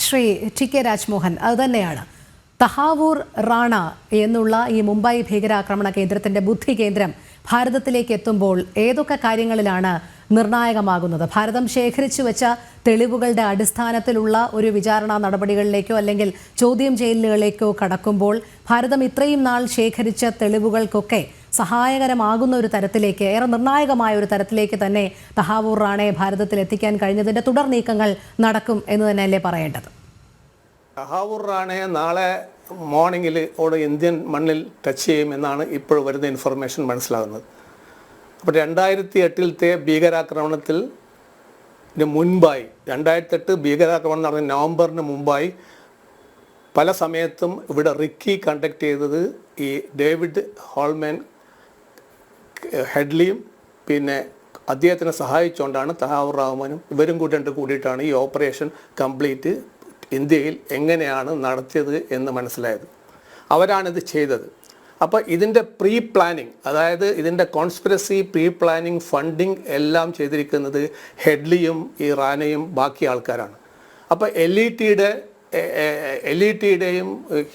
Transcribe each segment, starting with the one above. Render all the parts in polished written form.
Shri T K Rajmohan, അതുതന്നെയാണ് തഹാവൂർ റാണ എന്നുള്ള ഈ മുംബൈ ഭീകരാക്രമണ കേന്ദ്രത്തിന്റെ ബുദ്ധി കേന്ദ്രം ഭാരതത്തിലേക്ക് എത്തുമ്പോൾ ഏതൊക്കെ കാര്യങ്ങളിലാണ് നിർണായകമാകുന്നത്? ഭാരതം ശേഖരിച്ചു വെച്ച തെളിവുകളുടെ അടിസ്ഥാനത്തിലുള്ള ഒരു വിചാരണ നടപടികളിലേക്കോ അല്ലെങ്കിൽ ചോദ്യം ചെയ്യലുകളിലേക്കോ കടക്കുമ്പോൾ ഭാരതം ഇത്രയും നാൾ ശേഖരിച്ച തെളിവുകൾക്കൊക്കെ സഹായകരമാകുന്ന ഒരു തരത്തിലേക്ക്, ഏറെ നിർണായകമായ ഒരു തരത്തിലേക്ക് തന്നെ തഹാവൂർ റാണയെ ഭാരതത്തിൽ എത്തിക്കാൻ കഴിഞ്ഞതിന്റെ തുടർ നീക്കങ്ങൾ നടക്കും എന്ന് തന്നെയല്ലേ പറയേണ്ടത്? തഹാവൂർ റാണയെ നാളെ മോർണിംഗിൽ ഇന്ത്യൻ മണ്ണിൽ ടച്ച് ചെയ്യുമെന്നാണ് ഇപ്പോൾ വരുന്ന ഇൻഫർമേഷൻ മനസ്സിലാകുന്നത്. അപ്പോൾ 2008 ഭീകരാക്രമണത്തിൽ മുൻപായി, 2008 ഭീകരാക്രമണം നടന്ന നവംബറിന് മുമ്പായി പല സമയത്തും ഇവിടെ റിക്കി കണ്ടക്ട് ചെയ്തത് ഈ ഡേവിഡ് ഹോൾമാൻ ഹെഡ്ലിയും പിന്നെ അദ്ദേഹത്തിനെ സഹായിച്ചുകൊണ്ടാണ് തഹാവൂർ റഹ്മാനും ഇവരും കൂടിയിട്ടാണ് ഈ ഓപ്പറേഷൻ കംപ്ലീറ്റ് ഇന്ത്യയിൽ എങ്ങനെയാണ് നടത്തിയത് എന്ന് മനസ്സിലായത്. അവരാണിത് ചെയ്തത്. അപ്പോൾ ഇതിൻ്റെ പ്രീ പ്ലാനിങ്, അതായത് ഇതിൻ്റെ കോൺസ്പിറസി പ്രീ പ്ലാനിങ് ഫണ്ടിങ് എല്ലാം ചെയ്തിരിക്കുന്നത് ഹെഡ്ലിയും ഈ റാനയും ബാക്കി ആൾക്കാരാണ്. അപ്പോൾ എൽ ഇ ടിയുടെയും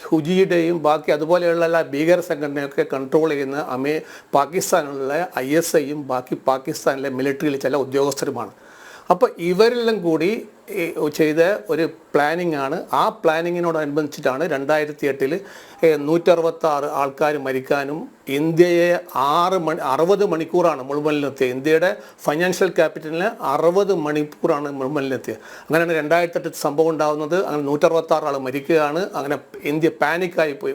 ഹുജിയുടെയും ബാക്കി അതുപോലെയുള്ള എല്ലാ ഭീകര സംഘടനയൊക്കെ കൺട്രോൾ ചെയ്യുന്ന പാകിസ്ഥാനിലുള്ള ISIയും ബാക്കി പാകിസ്ഥാനിലെ മിലിറ്ററിയിലെ ചില ഉദ്യോഗസ്ഥരുമാണ്. അപ്പോൾ ഇവരെല്ലാം കൂടി ചെയ്ത ഒരു പ്ലാനിങ് ആണ്. ആ പ്ലാനിങ്ങിനോടനുബന്ധിച്ചിട്ടാണ് 2008 166 ആൾക്കാർ മരിക്കാനും ഇന്ത്യയെ 60 മണിക്കൂറാണ് മുൾമുനയിലെത്തിയത്. ഇന്ത്യയുടെ ഫൈനാൻഷ്യൽ ക്യാപിറ്റലിന് 60 മണിക്കൂറാണ് മുൾമുനയിലെത്തിയത്. അങ്ങനെയാണ് 2008 സംഭവം ഉണ്ടാകുന്നത്. അങ്ങനെ 166 ആൾ മരിക്കുകയാണ്. അങ്ങനെ ഇന്ത്യ പാനിക്കായിപ്പോയി.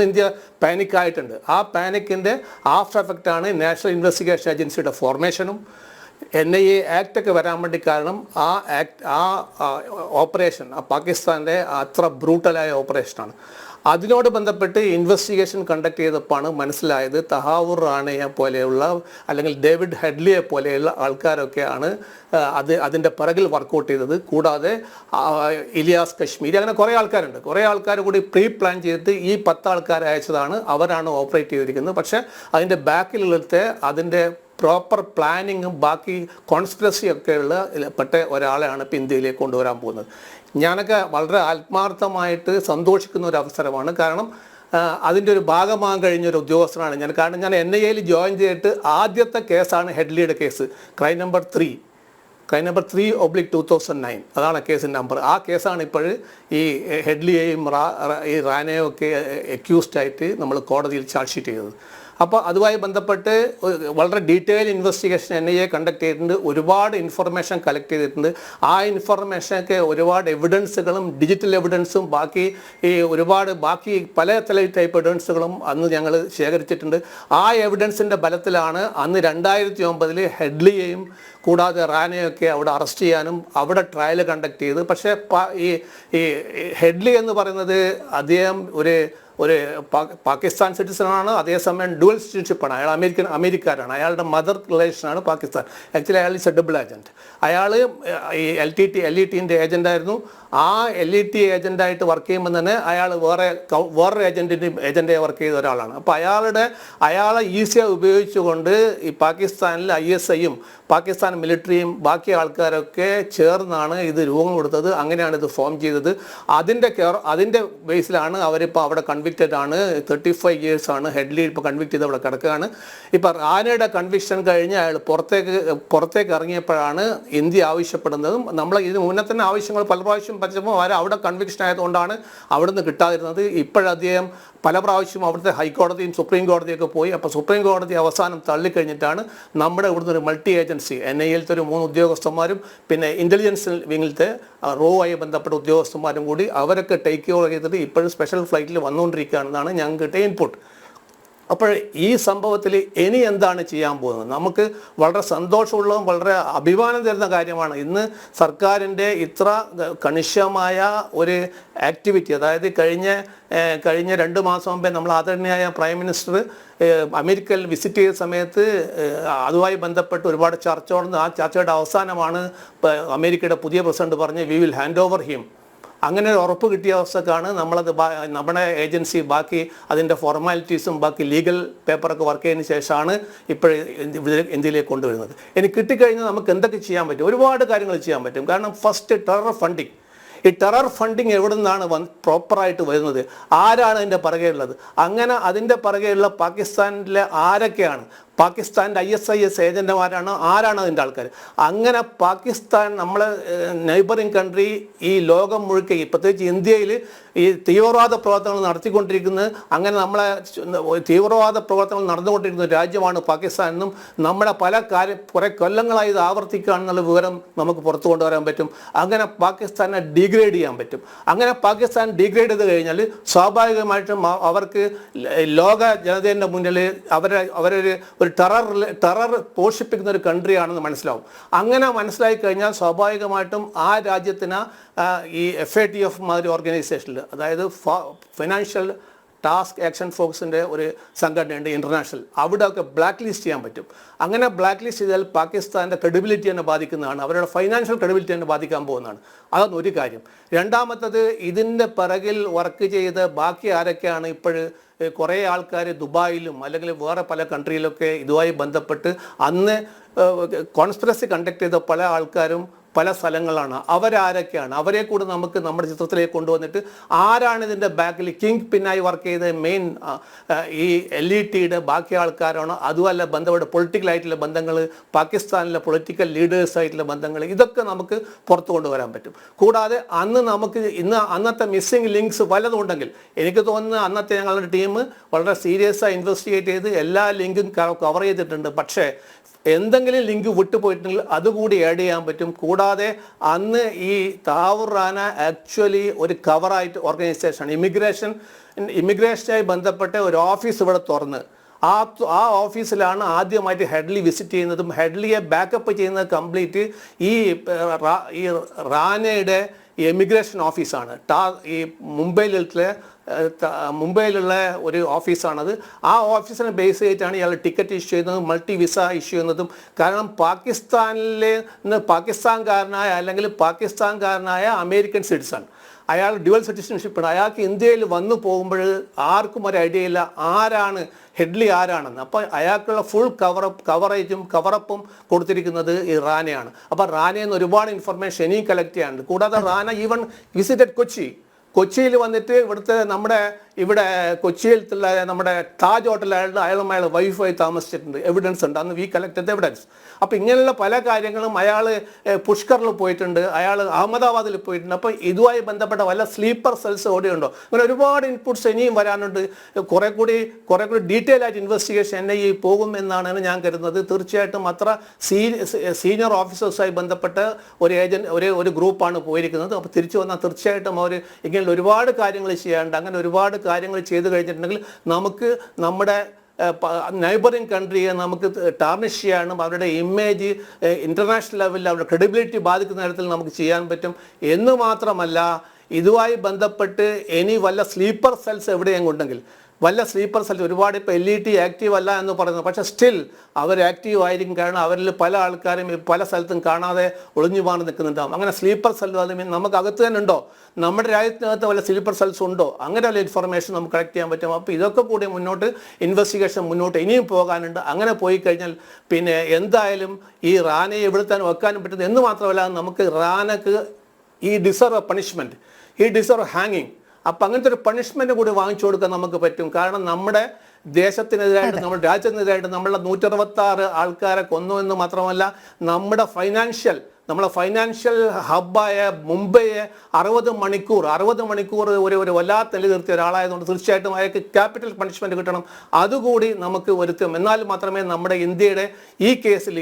ഇന്ത്യ പാനിക്കായിട്ടുണ്ട്. ആ പാനിക്കിൻ്റെ ആഫ്റ്റർ എഫക്റ്റാണ് നാഷണൽ ഇൻവെസ്റ്റിഗേഷൻ ഏജൻസിയുടെ ഫോർമേഷനും NIA ആക്റ്റൊക്കെ വരാൻ വേണ്ടി കാരണം ആ ഓപ്പറേഷൻ പാകിസ്ഥാൻ്റെ അത്ര ബ്രൂട്ടലായ ഓപ്പറേഷനാണ്. അതിനോട് ബന്ധപ്പെട്ട് ഇൻവെസ്റ്റിഗേഷൻ കണ്ടക്ട് ചെയ്തപ്പോഴാണ് മനസ്സിലായത് തഹാവൂർ റാണയെ പോലെയുള്ള അല്ലെങ്കിൽ ഡേവിഡ് ഹെഡ്ലിയെ പോലെയുള്ള ആൾക്കാരൊക്കെയാണ് അതിൻ്റെ പിറകിൽ വർക്കൗട്ട് ചെയ്തത്. കൂടാതെ ഇലിയാസ് കശ്മീരി, അങ്ങനെ കുറേ ആൾക്കാരുണ്ട്. കുറേ ആൾക്കാർ കൂടി പ്രീ പ്ലാൻ ചെയ്തിട്ട് ഈ 10 ആൾക്കാരെ അയച്ചതാണ്. അവരാണ് ഓപ്പറേറ്റ് ചെയ്തിരിക്കുന്നത്. പക്ഷേ അതിൻ്റെ ബാക്കിലുള്ളത്തെ അതിൻ്റെ പ്രോപ്പർ പ്ലാനിങ്ങും ബാക്കി കോൺസ്പിറസിയൊക്കെയുള്ള പെട്ട ഒരാളെയാണ് ഇപ്പോൾ ഇന്ത്യയിലേക്ക് കൊണ്ടുവരാൻ പോകുന്നത്. ഞാനൊക്കെ വളരെ ആത്മാർത്ഥമായിട്ട് സന്തോഷിക്കുന്ന ഒരു അവസരമാണ്. കാരണം അതിൻ്റെ ഒരു ഭാഗമാകാൻ കഴിഞ്ഞൊരു ഉദ്യോഗസ്ഥനാണ് ഞാൻ. കാരണം ഞാൻ NIAയിൽ ജോയിൻ ചെയ്തിട്ട് ആദ്യത്തെ കേസാണ് ഹെഡ്ലിയുടെ കേസ്, ക്രൈം നമ്പർ 3/2009. അതാണ് കേസിൻ്റെ നമ്പർ. ആ കേസാണ് ഇപ്പോൾ ഈ ഹെഡ്ലിയെയും ഈ റാനയും ഒക്കെ അക്യൂസ്ഡായിട്ട് നമ്മൾ കോടതിയിൽ ചാർജ് ഷീറ്റ് ചെയ്തത്. അപ്പോൾ അതുമായി ബന്ധപ്പെട്ട് വളരെ ഡീറ്റെയിൽ ഇൻവെസ്റ്റിഗേഷൻ NIA കണ്ടക്ട് ചെയ്തിട്ടുണ്ട്. ഒരുപാട് ഇൻഫർമേഷൻ കളക്ട് ചെയ്തിട്ടുണ്ട്. ആ ഇൻഫർമേഷനൊക്കെ ഒരുപാട് എവിഡൻസുകളും ഡിജിറ്റൽ എവിഡൻസും ബാക്കി പല ടൈപ്പ് എവിഡൻസുകളും അന്ന് ഞങ്ങൾ ശേഖരിച്ചിട്ടുണ്ട്. ആ എവിഡൻസിൻ്റെ ബലത്തിലാണ് അന്ന് 2009 ഹെഡ്ലിയെയും കൂടാതെ റാനയൊക്കെ അവിടെ അറസ്റ്റ് ചെയ്യാനും അവിടെ ട്രയൽ കണ്ടക്ട് ചെയ്ത്. പക്ഷേ ഈ ഹെഡ്ലി എന്ന് പറയുന്നത് അദ്ദേഹം ഒരു പാകിസ്ഥാൻ സിറ്റിസണാണ്. അതേസമയം ഡുവൽ സിറ്റിസൺഷിപ്പാണ്. അയാൾ അമേരിക്കാരാണ്. അയാളുടെ മദർ റിലേഷനാണ് പാകിസ്ഥാൻ. ആക്ച്വലി അയാൾ ഇസ് എ ഡബിൾ ഏജൻറ്റ്. അയാൾ ഈ LETൻ്റെ ഏജൻ്റായിരുന്നു. ആ LET ഏജൻ്റായിട്ട് വർക്ക് ചെയ്യുമ്പോൾ തന്നെ അയാൾ വേറൊരു ഏജൻറ്റെ വർക്ക് ചെയ്ത ഒരാളാണ്. അപ്പോൾ അയാളെ ഈസിയായി ഉപയോഗിച്ചുകൊണ്ട് ഈ പാകിസ്ഥാനിൽ ISIയും പാകിസ്ഥാൻ മിലിറ്ററിയും ബാക്കി ആൾക്കാരൊക്കെ ചേർന്നാണ് ഇത് രൂപം കൊടുത്തത്. അങ്ങനെയാണ് ഇത് ഫോം ചെയ്തത്. അതിൻ്റെ ബേസിലാണ് അവരിപ്പോൾ അവിടെ കൺവിക്റ്റഡ് ആണ്. 35 ഇയേഴ്സാണ് ഹെഡ്ലി ഇപ്പോൾ കൺവിക്റ്റ് ചെയ്ത് അവിടെ കിടക്കുകയാണ്. ഇപ്പോൾ റാനയുടെ കൺവിക്ഷൻ കഴിഞ്ഞ് അയാൾ പുറത്തേക്ക് ഇറങ്ങിയപ്പോഴാണ് ഇന്ത്യ ആവശ്യപ്പെടുന്നതും നമ്മൾ ഇതിന് മുന്നേ തന്നെ ആവശ്യങ്ങൾ പല പ്രാവശ്യം പറ്റുമ്പോൾ അവിടെ കൺവിക്ഷൻ ആയതുകൊണ്ടാണ് അവിടെ നിന്ന് കിട്ടാതിരുന്നത്. ഇപ്പോഴദ്ദേഹം പല പ്രാവശ്യം അവിടുത്തെ ഹൈക്കോടതിയും സുപ്രീം കോടതിയൊക്കെ പോയി. അപ്പോൾ സുപ്രീം കോടതി അവസാനം തള്ളിക്കഴിഞ്ഞിട്ടാണ് നമ്മുടെ ഇവിടുന്ന് ഒരു മൾട്ടി ഏജൻസി NIAയിലത്തെ ഒരു 3 ഉദ്യോഗസ്ഥന്മാരും പിന്നെ ഇൻ്റലിജൻസ് വിങ്ങിലത്തെ റോവുമായി ബന്ധപ്പെട്ട ഉദ്യോഗസ്ഥന്മാരും കൂടി അവരൊക്കെ ടേക്ക് ഓവർ ചെയ്തിട്ട് ഇപ്പോഴും സ്പെഷ്യൽ ഫ്ലൈറ്റിൽ വന്നുകൊണ്ടിരിക്കുകയാണെന്നാണ് ഞങ്ങൾക്ക് കിട്ടിയ ഇൻപുട്ട്. അപ്പോൾ ഈ സംഭവത്തിൽ ഇനി എന്താണ് ചെയ്യാൻ പോകുന്നത്? നമുക്ക് വളരെ സന്തോഷമുള്ളതും വളരെ അഭിമാനം തരുന്ന കാര്യമാണ് ഇന്ന് സർക്കാരിൻ്റെ ഇത്ര കണിശമായ ഒരു ആക്ടിവിറ്റി. അതായത് കഴിഞ്ഞ 2 മാസം മുമ്പേ നമ്മൾ ആദരണീയായ പ്രൈം മിനിസ്റ്റർ അമേരിക്കയിൽ വിസിറ്റ് ചെയ്ത സമയത്ത് അതുമായി ബന്ധപ്പെട്ട് ഒരുപാട് ചർച്ച നടന്നു. ആ ചർച്ചയുടെ അവസാനമാണ് അമേരിക്കയുടെ പുതിയ പ്രസിഡന്റ് പറഞ്ഞ് we will hand over him. അങ്ങനെ ഒരു ഉറപ്പ് കിട്ടിയ അവസ്ഥക്കാണ് നമ്മുടെ ഏജൻസി ബാക്കി അതിൻ്റെ ഫോർമാലിറ്റീസും ബാക്കി ലീഗൽ പേപ്പറൊക്കെ വർക്ക് ചെയ്തതിന് ശേഷമാണ് ഇപ്പോൾ ഇന്ത്യയിലേക്ക് കൊണ്ടുവരുന്നത്. ഇനി കിട്ടിക്കഴിഞ്ഞാൽ നമുക്ക് എന്തൊക്കെ ചെയ്യാൻ പറ്റും? ഒരുപാട് കാര്യങ്ങൾ ചെയ്യാൻ പറ്റും. കാരണം ഫസ്റ്റ് ടെറർ ഫണ്ടിങ്. ഈ ടെറർ ഫണ്ടിങ് എവിടെ നിന്നാണ് പ്രോപ്പറായിട്ട് വരുന്നത്, ആരാണ് അതിൻ്റെ പുറകെയുള്ളത്, അങ്ങനെ അതിൻ്റെ പുറകെയുള്ള പാകിസ്ഥാനിലെ ആരൊക്കെയാണ്, പാകിസ്ഥാൻ്റെ ISIS ഏജന്റുമാരാണ്, ആരാണ് അതിൻ്റെ ആൾക്കാർ. അങ്ങനെ പാകിസ്ഥാൻ നമ്മളെ നെയ്ബറിങ് കൺട്രി ഈ ലോകം മുഴുക്കെ പ്രത്യേകിച്ച് ഇന്ത്യയിൽ ഈ തീവ്രവാദ പ്രവർത്തനങ്ങൾ നടത്തിക്കൊണ്ടിരിക്കുന്നത്, അങ്ങനെ നമ്മളെ തീവ്രവാദ പ്രവർത്തനങ്ങൾ നടന്നുകൊണ്ടിരിക്കുന്ന രാജ്യമാണ് പാകിസ്ഥാൻ എന്നും നമ്മുടെ കുറേ കൊല്ലങ്ങളായി ഇത് ആവർത്തിക്കുകയാണെന്നുള്ള വിവരം നമുക്ക് പുറത്തു കൊണ്ടുവരാൻ പറ്റും. അങ്ങനെ പാകിസ്ഥാനെ ഡീഗ്രേഡ് ചെയ്യാൻ പറ്റും. അങ്ങനെ പാകിസ്ഥാൻ ഡീഗ്രേഡ് ചെയ്ത് കഴിഞ്ഞാൽ സ്വാഭാവികമായിട്ടും അവർക്ക് ലോക ജനതയുടെ മുന്നിൽ ഒരു ടെറർ പോഷിപ്പിക്കുന്ന ഒരു കൺട്രിയാണെന്ന് മനസ്സിലാവും. അങ്ങനെ മനസ്സിലായി കഴിഞ്ഞാൽ സ്വാഭാവികമായിട്ടും ആ രാജ്യത്തിന് ഈ FATF മാതിരി ഓർഗനൈസേഷനിൽ, അതായത് ഫിനാൻഷ്യൽ ടാസ്ക് ആക്ഷൻ ഫോഴ്സിൻ്റെ ഒരു സംഘടനയുണ്ട് ഇൻ്റർനാഷണൽ, അവിടെയൊക്കെ ബ്ലാക്ക് ലിസ്റ്റ് ചെയ്യാൻ പറ്റും. അങ്ങനെ ബ്ലാക്ക് ലിസ്റ്റ് ചെയ്താൽ പാകിസ്ഥാൻ്റെ ക്രെഡിബിലിറ്റി തന്നെ ബാധിക്കുന്നതാണ്, അവരുടെ ഫൈനാൻഷ്യൽ ക്രെഡിബിലിറ്റി തന്നെ ബാധിക്കാൻ പോകുന്നതാണ്. അതാണ് ഒരു കാര്യം. രണ്ടാമത്തത്, ഇതിൻ്റെ പിറകിൽ വർക്ക് ചെയ്ത് ബാക്കി ആരൊക്കെയാണ് ഇപ്പോഴും കുറേ ആൾക്കാർ ദുബായിലും അല്ലെങ്കിൽ വേറെ പല കൺട്രിയിലൊക്കെ ഇതുമായി ബന്ധപ്പെട്ട് അന്ന് കോൺസ്പിറസി കണ്ടക്ട് ചെയ്ത പല ആൾക്കാരും പല സ്ഥലങ്ങളാണ്. അവരാരൊക്കെയാണ്, അവരെ കൂടെ നമുക്ക് നമ്മുടെ ചിത്രത്തിലേക്ക് കൊണ്ടുവന്നിട്ട് ആരാണ് ഇതിൻ്റെ ബാക്കിൽ കിങ് പിന്നായി വർക്ക് ചെയ്ത മെയിൻ ഈ LETയുടെ ബാക്കി ആൾക്കാരാണോ, അതുമല്ല ബന്ധപ്പെട്ട പൊളിറ്റിക്കലായിട്ടുള്ള ബന്ധങ്ങൾ, പാകിസ്ഥാനിലെ പൊളിറ്റിക്കൽ ലീഡേഴ്സായിട്ടുള്ള ബന്ധങ്ങൾ, ഇതൊക്കെ നമുക്ക് പുറത്തു കൊണ്ടുവരാൻ പറ്റും. കൂടാതെ അന്നത്തെ മിസ്സിംഗ് ലിങ്ക്സ് വല്ലതും ഉണ്ടെങ്കിൽ എനിക്ക് തോന്നുന്നു അന്നത്തെ ഞങ്ങളുടെ ടീം വളരെ സീരിയസ് ആയി ഇൻവെസ്റ്റിഗേറ്റ് ചെയ്ത് എല്ലാ ലിങ്കും കവർ ചെയ്തിട്ടുണ്ട്. പക്ഷേ എന്തെങ്കിലും ലിങ്ക് വിട്ടുപോയിട്ടുണ്ടെങ്കിൽ അതുകൂടി ആഡ് ചെയ്യാൻ പറ്റും. കൂടാതെ അന്ന് ഈ താവൂർ റാന ആക്ച്വലി ഒരു കവറായിട്ട് ഓർഗനൈസേഷനാണ്. ഇമിഗ്രേഷനായി ബന്ധപ്പെട്ട ഒരു ഓഫീസ് ഇവിടെ തുറന്ന് ആ ഓഫീസിലാണ് ആദ്യമായിട്ട് ഹെഡ്ലി വിസിറ്റ് ചെയ്യുന്നതും ഹെഡ്ലിയെ ബാക്കപ്പ് ചെയ്യുന്നത് കംപ്ലീറ്റ് ഈ റാനയുടെ എമിഗ്രേഷൻ ഓഫീസാണ്. ഈ മുംബൈയിലുള്ള ഒരു ഓഫീസാണത്. ആ ഓഫീസിനെ ബേസ് ചെയ്തിട്ടാണ് ഇയാൾ ടിക്കറ്റ് ഇഷ്യൂ ചെയ്യുന്നതും മൾട്ടി വിസ ഇഷ്യൂ ചെയ്യുന്നതും. കാരണം പാകിസ്ഥാൻകാരനായ അല്ലെങ്കിൽ പാകിസ്ഥാൻകാരനായ അമേരിക്കൻ സിറ്റിസൺ, അയാൾ ഡ്യുവൽ സിറ്റിസൺഷിപ്പാണ്. അയാൾക്ക് ഇന്ത്യയിൽ വന്നു പോകുമ്പോൾ ആർക്കും ഒരു ഐഡിയ ഇല്ല ആരാണ് ഹെഡ്ലി ആരാണെന്ന്. അപ്പോൾ അയാൾക്കുള്ള ഫുൾ കവറപ്പും കൊടുത്തിരിക്കുന്നത് ഈ റാനയാണ്. അപ്പോൾ റാനയിൽ നിന്ന് ഒരുപാട് ഇൻഫർമേഷൻ ഇനിയും കളക്ട് ചെയ്യാനുണ്ട്. കൂടാതെ റാന ഈവൻ വിസിറ്റഡ് കൊച്ചിയിൽ വന്നിട്ട് ഇവിടെ കൊച്ചിയിലുള്ള നമ്മുടെ താജ് ഹോട്ടലായിട്ട് അയാൾ വൈഫായി താമസിച്ചിട്ടുണ്ട്. എവിഡൻസ് ഉണ്ട്, അന്ന് വി കളക്റ്റഡ് എവിഡൻസ്. അപ്പോൾ ഇങ്ങനെയുള്ള പല കാര്യങ്ങളും അയാൾ പുഷ്കറിൽ പോയിട്ടുണ്ട്, അയാൾ അഹമ്മദാബാദിൽ പോയിട്ടുണ്ട്. അപ്പോൾ ഇതുമായി ബന്ധപ്പെട്ട വല്ല സ്ലീപ്പർ സെൽസ് ഓടിയുണ്ടോ, അങ്ങനെ ഒരുപാട് ഇൻപുട്സ് ഇനിയും വരാനുണ്ട്. കുറെ കൂടി ഡീറ്റെയിൽ ആയിട്ട് ഇൻവെസ്റ്റിഗേഷൻ NIA പോകും എന്നാണ് ഞാൻ കരുതുന്നത്. തീർച്ചയായിട്ടും അത്ര സീനിയർ ഓഫീസേഴ്സുമായി ബന്ധപ്പെട്ട ഒരു ഗ്രൂപ്പാണ് പോയിരിക്കുന്നത്. അപ്പോൾ തിരിച്ചു വന്നാൽ തീർച്ചയായിട്ടും അവർ ഇങ്ങനെ ഒരുപാട് കാര്യങ്ങൾ ചെയ്യാനുണ്ട്. അങ്ങനെ ഒരുപാട് കാര്യങ്ങൾ ചെയ്തു കഴിഞ്ഞിട്ടുണ്ടെങ്കിൽ നമുക്ക് നമ്മുടെ നെയ്ബറിങ് കൺട്രിയെ നമുക്ക് ടാർണിഷ് ചെയ്യാനും അവരുടെ ഇമേജ് ഇൻ്റർനാഷണൽ ലെവലിൽ അവരുടെ ക്രെഡിബിലിറ്റി ബാധിക്കുന്ന തരത്തിൽ നമുക്ക് ചെയ്യാൻ പറ്റും. എന്ന് മാത്രമല്ല, ഇതുമായി ബന്ധപ്പെട്ട് ഇനി വല്ല സ്ലീപ്പർ സെൽസ് എവിടെയെങ്കിലും ഉണ്ടെങ്കിൽ, ഒരുപാട് ഇപ്പോൾ LET ആക്റ്റീവ് അല്ല എന്ന് പറയുന്നത്, പക്ഷേ സ്റ്റിൽ അവർ ആക്റ്റീവ് ആയിരിക്കും. കാരണം അവരിൽ പല ആൾക്കാരും പല സ്ഥലത്തും കാണാതെ ഒളിഞ്ഞു മാറി നിൽക്കുന്നുണ്ടാവും. അങ്ങനെ സ്ലീപ്പർ സെൽ നമുക്ക് അകത്ത് തന്നെ ഉണ്ടോ, നമ്മുടെ രാജ്യത്തിനകത്ത് വല്ല സ്ലീപ്പർ സെൽസ് ഉണ്ടോ, അങ്ങനെ വല്ല ഇൻഫർമേഷൻ നമുക്ക് കളക്ട് ചെയ്യാൻ പറ്റും. അപ്പോൾ ഇതൊക്കെ കൂടി ഇൻവെസ്റ്റിഗേഷൻ മുന്നോട്ട് ഇനിയും പോകാനുണ്ട്. അങ്ങനെ പോയി കഴിഞ്ഞാൽ പിന്നെ എന്തായാലും ഈ റാനയെ എവിടുത്താനും വെക്കാനും പറ്റുന്നത്. എന്ന് മാത്രമല്ല, നമുക്ക് റാനക്ക് ഈ ഡിസർവ് പണിഷ്മെൻറ്റ്, ഈ ഡിസർവ് ഹാങ്ങിങ്, അപ്പം അങ്ങനത്തെ ഒരു പണിഷ്മെൻറ്റ് കൂടി വാങ്ങിച്ചു കൊടുക്കാൻ നമുക്ക് പറ്റും. കാരണം നമ്മുടെ ദേശത്തിനെതിരായിട്ട്, നമ്മുടെ രാജ്യത്തിനെതിരായിട്ട് നമ്മളെ 166 ആൾക്കാരെ കൊന്നു എന്ന് മാത്രമല്ല, നമ്മുടെ ഫൈനാൻഷ്യൽ ഹബ്ബായ മുംബൈയെ 60 മണിക്കൂർ ഒരു വല്ലാത്ത നില നിർത്തിയ ഒരാളായതുകൊണ്ട് തീർച്ചയായിട്ടും അയാൾക്ക് ക്യാപിറ്റൽ പണിഷ്മെൻറ്റ് കിട്ടണം. അതുകൂടി നമുക്ക് വരുത്തും. എന്നാൽ മാത്രമേ നമ്മുടെ ഇന്ത്യയുടെ ഈ കേസിൽ,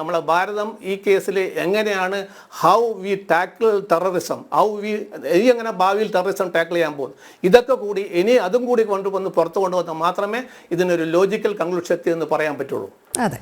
നമ്മുടെ ഭാരതം ഈ കേസിൽ എങ്ങനെയാണ് ഹൗ വി ടാക്കിൾ ടെററിസം, എങ്ങനെ ഭാവിയിൽ ടെററിസം ടാക്കിൾ ചെയ്യാൻ പോകുന്നു, ഇതൊക്കെ കൂടി അതും കൂടി പുറത്തു കൊണ്ടുവന്നാൽ മാത്രമേ ഇതിനൊരു ലോജിക്കൽ കൺക്ലൂഷൻ എത്തി എന്ന് പറയാൻ പറ്റുള്ളൂ. അതെ.